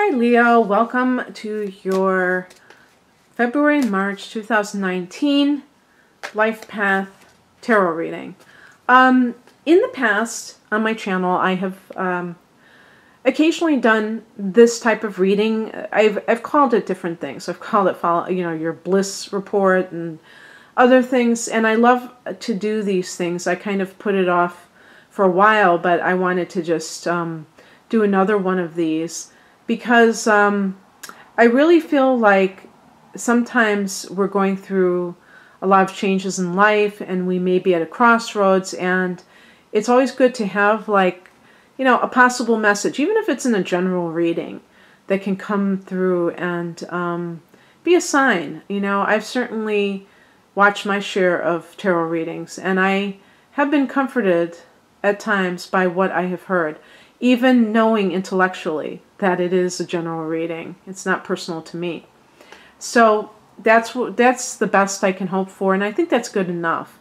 Hi Leo, welcome to your February and March 2019 Life Path Tarot reading. In the past on my channel I have occasionally done this type of reading. I've called it different things. I've called it your bliss report and other things, and I love to do these things. I kind of put it off for a while, but I wanted to just do another one of these because I really feel like sometimes we're going through a lot of changes in life and we may be at a crossroads, and it's always good to have a possible message, even if it's in a general reading, that can come through and be a sign. I've certainly watched my share of tarot readings, and I have been comforted at times by what I have heard, even knowing intellectually that it is a general reading. It's not personal to me. So that's the best I can hope for, and I think that's good enough.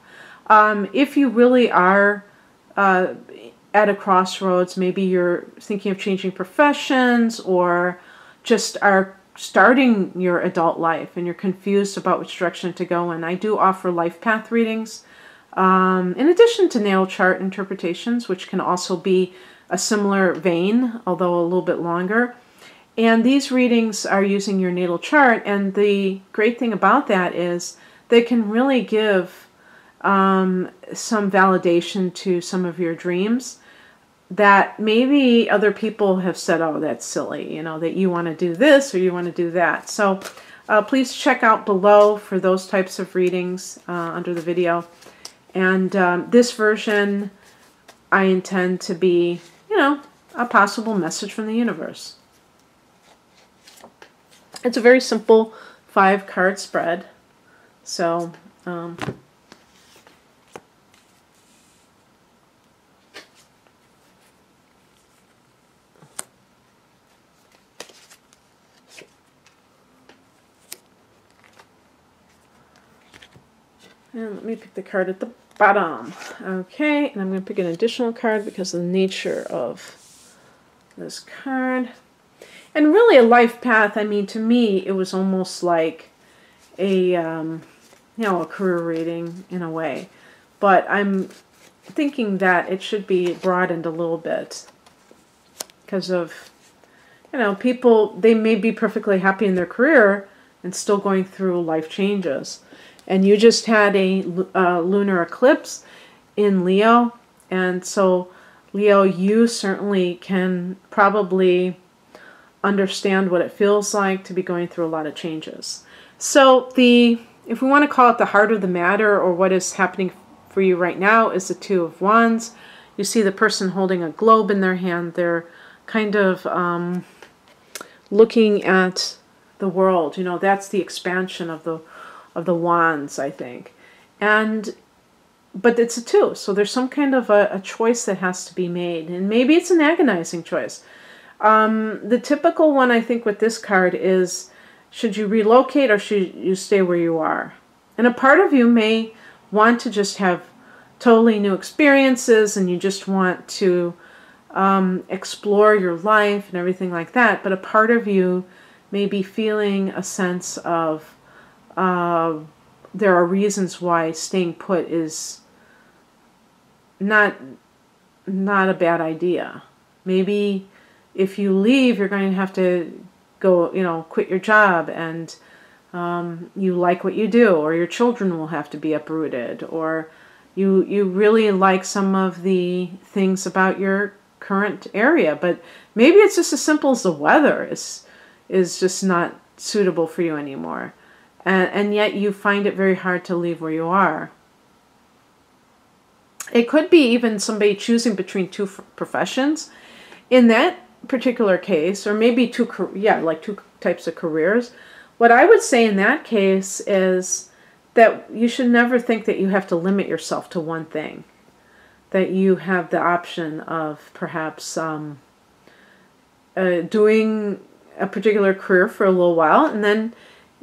If you really are at a crossroads, maybe you're thinking of changing professions or just are starting your adult life and you're confused about which direction to go in, I do offer life path readings in addition to natal chart interpretations, which can also be a similar vein, although a little bit longer. And these readings are using your natal chart, and the great thing about that is they can really give some validation to some of your dreams that maybe other people have said, oh, that's silly, that you want to do this or you want to do that. So please check out below for those types of readings under the video. And this version I intend to be, a possible message from the universe. It's a very simple 5-card spread. So, and let me pick the card at the bottom. Okay, and I'm going to pick an additional card because of the nature of this card. And really a life path, I mean, to me, it was almost like a, a career reading in a way. But I'm thinking that it should be broadened a little bit because of, people, they may be perfectly happy in their career and still going through life changes. And you just had a lunar eclipse in Leo, and so Leo, you certainly can probably understand what it feels like to be going through a lot of changes. So if we want to call it the heart of the matter, or what is happening for you right now, is the Two of Wands. You see the person holding a globe in their hand. They're kind of looking at the world. That's the expansion of the wands, I think. But it's a 2, so there's some kind of a choice that has to be made, and maybe it's an agonizing choice. The typical one, I think, with this card is, should you relocate or should you stay where you are? And a part of you may want to just have totally new experiences, and you just want to explore your life and everything like that, but a part of you may be feeling a sense of there are reasons why staying put is not a bad idea. Maybe if you leave, you're going to have to go, quit your job, and you like what you do, or your children will have to be uprooted, or you really like some of the things about your current area, but maybe it's just as simple as the weather is just not suitable for you anymore. And yet you find it very hard to leave where you are. It could be even somebody choosing between 2 professions in that particular case, or maybe 2 types of careers. What I would say in that case is that you should never think that you have to limit yourself to one thing. That you have the option of perhaps doing a particular career for a little while, and then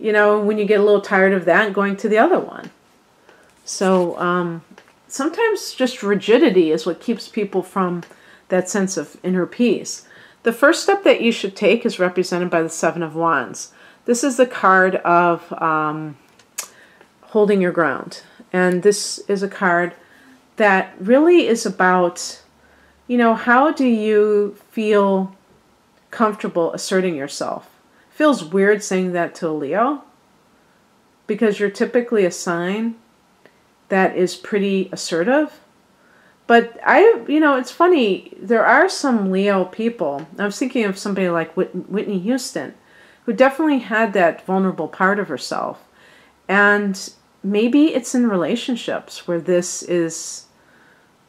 when you get a little tired of that, going to the other one. So sometimes just rigidity is what keeps people from that sense of inner peace. The first step that you should take is represented by the Seven of Wands. This is the card of holding your ground. And this is a card that really is about, you know, how do you feel comfortable asserting yourself? It feels weird saying that to a Leo, because you're typically a sign that is pretty assertive. But you know, it's funny, there are some Leo people, I was thinking of somebody like Whitney Houston, who definitely had that vulnerable part of herself. And maybe it's in relationships where this is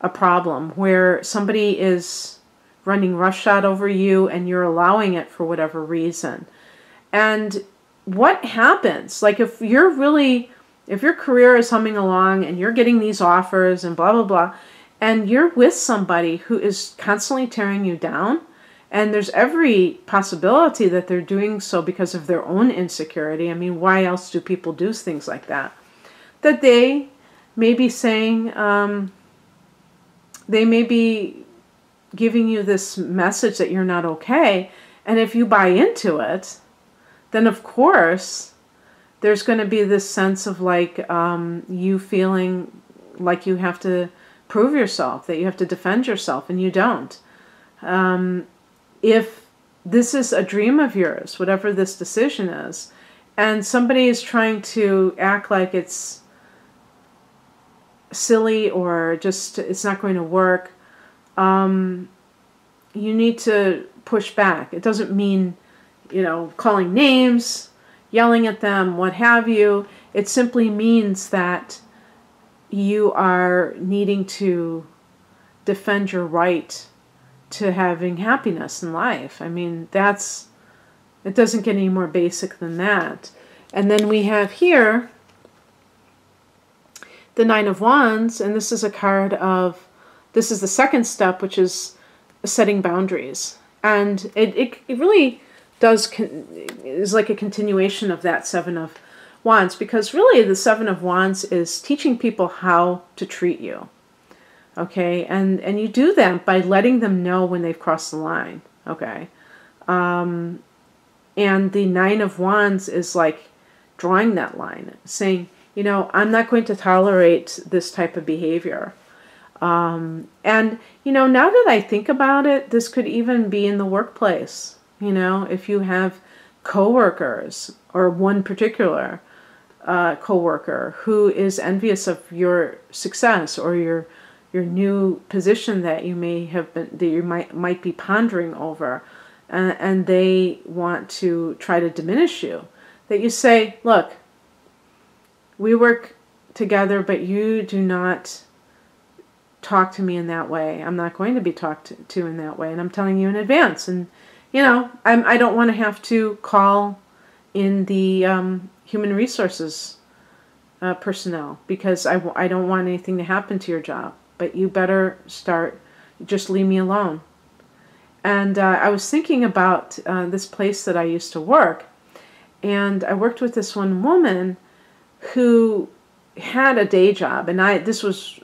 a problem, where somebody is running roughshod over you and you're allowing it for whatever reason. And what happens? Like if your career is humming along and you're getting these offers and blah, blah, blah, and you're with somebody who is constantly tearing you down, and there's every possibility that they're doing so because of their own insecurity. I mean, why else do people do things like that? That they may be saying, they may be giving you this message that you're not okay. And if you buy into it, then of course there's going to be this sense of like you feeling like you have to prove yourself, that you have to defend yourself, and you don't. If this is a dream of yours, whatever this decision is, and somebody is trying to act like it's silly or just it's not going to work, you need to push back. It doesn't mean, you know, calling names, yelling at them, what have you. It simply means that you are needing to defend your right to having happiness in life. I mean, it doesn't get any more basic than that. And then we have here the Nine of Wands, and this is a card of, this is the second step, which is setting boundaries. And it really is like a continuation of that Seven of Wands, because really the Seven of Wands is teaching people how to treat you. Okay, and you do that by letting them know when they've crossed the line. Okay, and the Nine of Wands is like drawing that line, saying, you know, I'm not going to tolerate this type of behavior. And you know, now that I think about it, this could even be in the workplace. You know, if you have coworkers or one particular coworker who is envious of your success or your new position that you may have been, that you might be pondering over, and they want to try to diminish you, that you say, look, we work together, but you do not talk to me in that way. I'm not going to be talked to in that way, and I'm telling you in advance. And you know, I don't want to have to call in the human resources personnel, because I don't want anything to happen to your job. But you better just leave me alone. And I was thinking about this place that I used to work, and I worked with this one woman who had a day job, and this was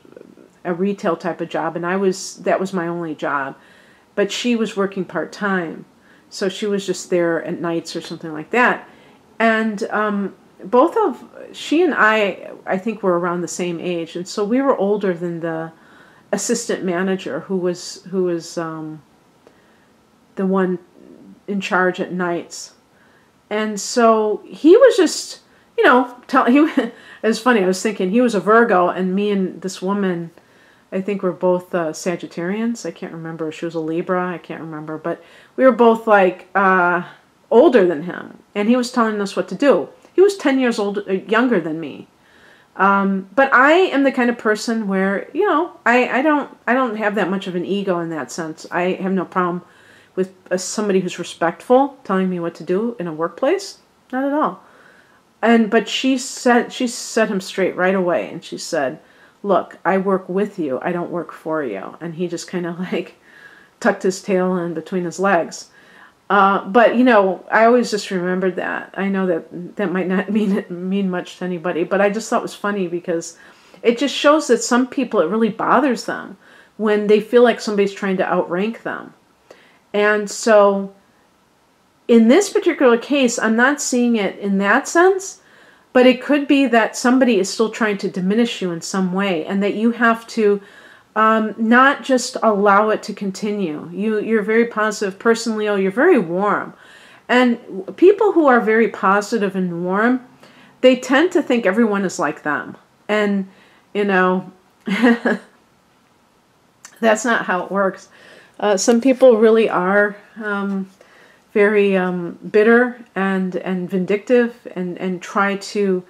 a retail type of job, and that was my only job, but she was working part-time. So she was just there at nights or something like that. And she and I think were around the same age. And so we were older than the assistant manager who was the one in charge at nights. And so he was just, you know, it was funny. I was thinking he was a Virgo, and me and this woman, I think we're both Sagittarians. I can't remember. She was a Libra. I can't remember. But we were both like older than him. And he was telling us what to do. He was 10 years younger than me. But I am the kind of person where, you know, I don't have that much of an ego in that sense. I have no problem with somebody who's respectful telling me what to do in a workplace. Not at all. But she set him straight right away. And she said, look, I work with you. I don't work for you. And he just kind of like tucked his tail in between his legs. But, you know, I always just remembered that. I know that might not mean much to anybody, but I just thought it was funny because it just shows that some people, it really bothers them when they feel like somebody's trying to outrank them. And so in this particular case, I'm not seeing it in that sense, but it could be that somebody is still trying to diminish you in some way, and that you have to not just allow it to continue. You're a very positive person, Leo. You're very warm. And people who are very positive and warm, they tend to think everyone is like them. And, you know, that's not how it works. Some people really are very bitter and vindictive and try to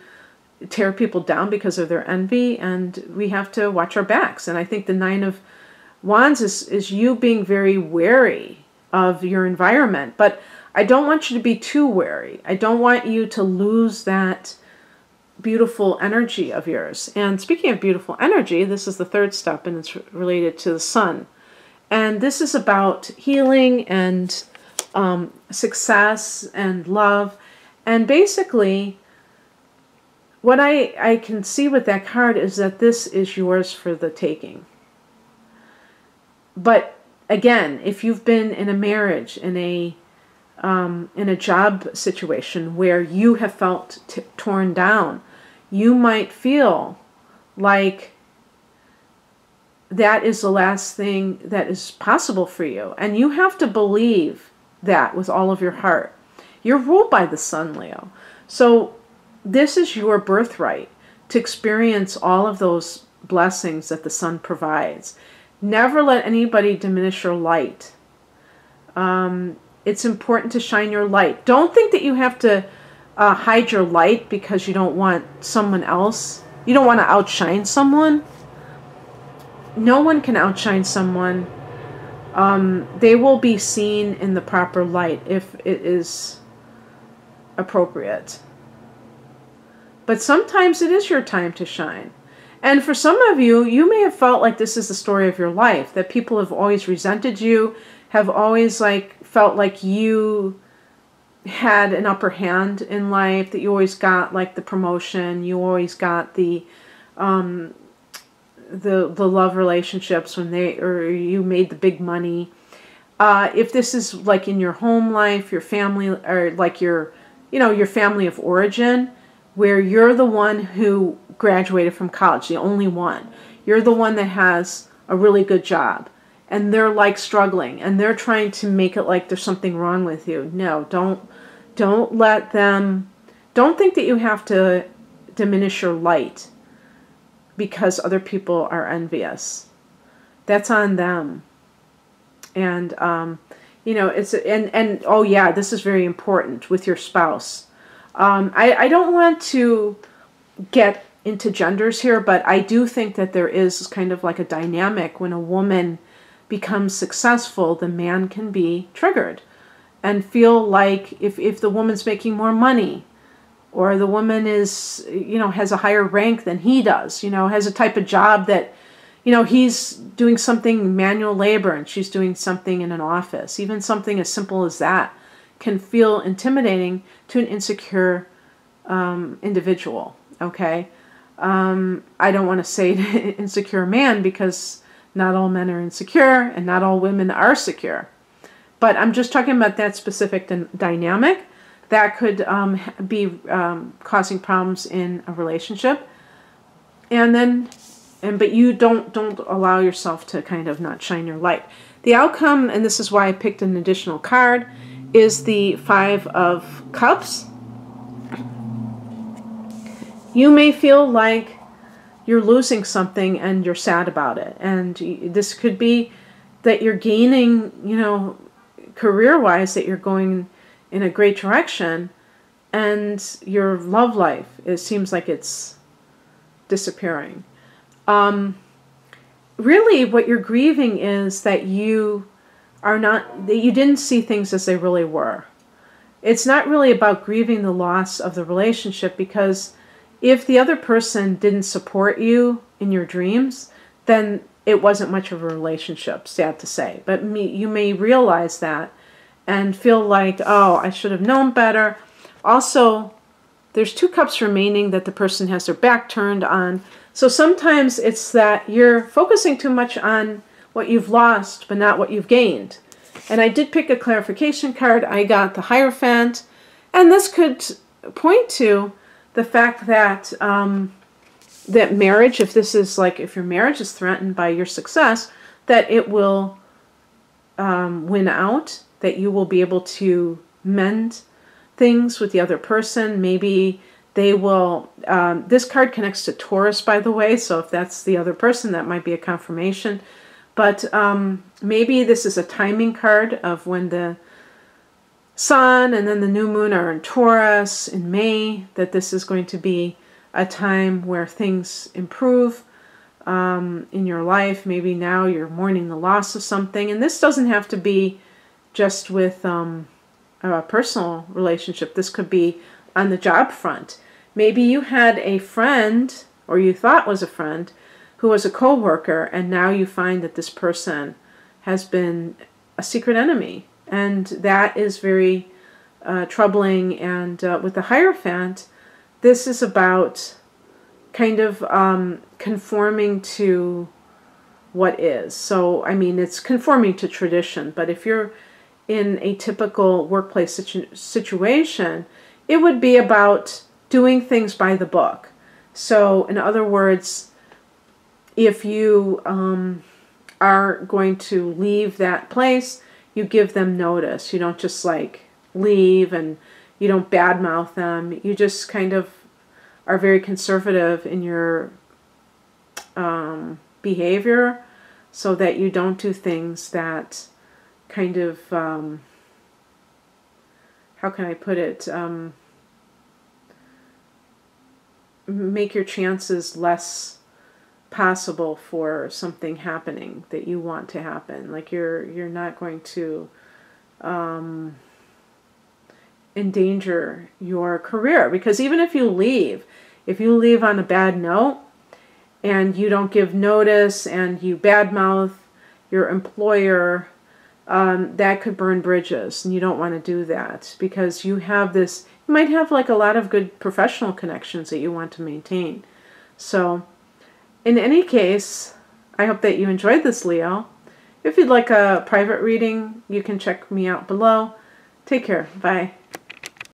tear people down because of their envy, and we have to watch our backs. And I think the Nine of Wands is you being very wary of your environment. But I don't want you to be too wary. I don't want you to lose that beautiful energy of yours. And speaking of beautiful energy, this is the third step, and it's related to the sun. And this is about healing and success and love. And basically, what I can see with that card is that this is yours for the taking. But again, if you've been in a marriage, in a job situation where you have felt torn down, you might feel like that is the last thing that is possible for you. And you have to believe that with all of your heart. You're ruled by the sun, Leo. So this is your birthright to experience all of those blessings that the sun provides. Never let anybody diminish your light. It's important to shine your light. Don't think that you have to hide your light because you don't want someone else. You don't want to outshine someone. No one can outshine someone. They will be seen in the proper light if it is appropriate. But sometimes it is your time to shine. And for some of you, you may have felt like this is the story of your life, that people have always resented you, have always felt like you had an upper hand in life, that you always got the promotion, you always got the love relationships or you made the big money. If this is in your home life, your family, or your family of origin, where you're the one who graduated from college, the only one. You're the one that has a really good job, and they're struggling, and they're trying to make it like there's something wrong with you. No, don't let them, don't think that you have to diminish your light because other people are envious. That's on them. And, oh yeah, this is very important with your spouse. I don't want to get into genders here, but I do think that there is kind of a dynamic when a woman becomes successful, the man can be triggered and feel like if the woman's making more money, or the woman is, has a higher rank than he does, has a type of job that, he's doing something manual labor and she's doing something in an office, even something as simple as that can feel intimidating to an insecure individual, okay? I don't want to say insecure man, because not all men are insecure and not all women are secure. But I'm just talking about that specific dynamic that could be causing problems in a relationship. But you don't allow yourself to kind of not shine your light. The outcome, and this is why I picked an additional card, is the Five of Cups. You may feel like you're losing something and you're sad about it. And this could be that you're gaining, career-wise, that you're going in a great direction, and your love life, it seems like it's disappearing. Really, what you're grieving is that you didn't see things as they really were. It's not really about grieving the loss of the relationship, because if the other person didn't support you in your dreams, then it wasn't much of a relationship, sad to say. But you may realize that and feel like, oh, I should have known better. Also, there's 2 cups remaining that the person has their back turned on. So sometimes it's that you're focusing too much on what you've lost, but not what you've gained. And I did pick a clarification card. I got the Hierophant. And this could point to the fact that that marriage, if this is like, if your marriage is threatened by your success, that it will win out, that you will be able to mend things with the other person. Maybe they will, this card connects to Taurus, by the way, so if that's the other person, that might be a confirmation. But maybe this is a timing card of when the Sun and then the new moon are in Taurus in May, that this is going to be a time where things improve in your life. Maybe now you're mourning the loss of something. And this doesn't have to be just with a personal relationship. This could be on the job front. Maybe you had a friend, or you thought was a friend, who was a co-worker, and now you find that this person has been a secret enemy. And that is very troubling. And with the Hierophant, this is about kind of conforming to what is. So, I mean, it's conforming to tradition. But if you're in a typical workplace situation, it would be about doing things by the book. So, in other words, if you are going to leave that place, you give them notice. You don't just like leave, and you don't badmouth them. You just kind of are very conservative in your behavior, so that you don't do things that kind of, how can I put it, make your chances less possible for something happening that you want to happen. Like you're not going to endanger your career, because even if you leave on a bad note and you don't give notice and you badmouth your employer, that could burn bridges, and you don't want to do that, because you have this, you might have like a lot of good professional connections that you want to maintain. So in any case, I hope that you enjoyed this, Leo. If you'd like a private reading, you can check me out below. Take care. Bye.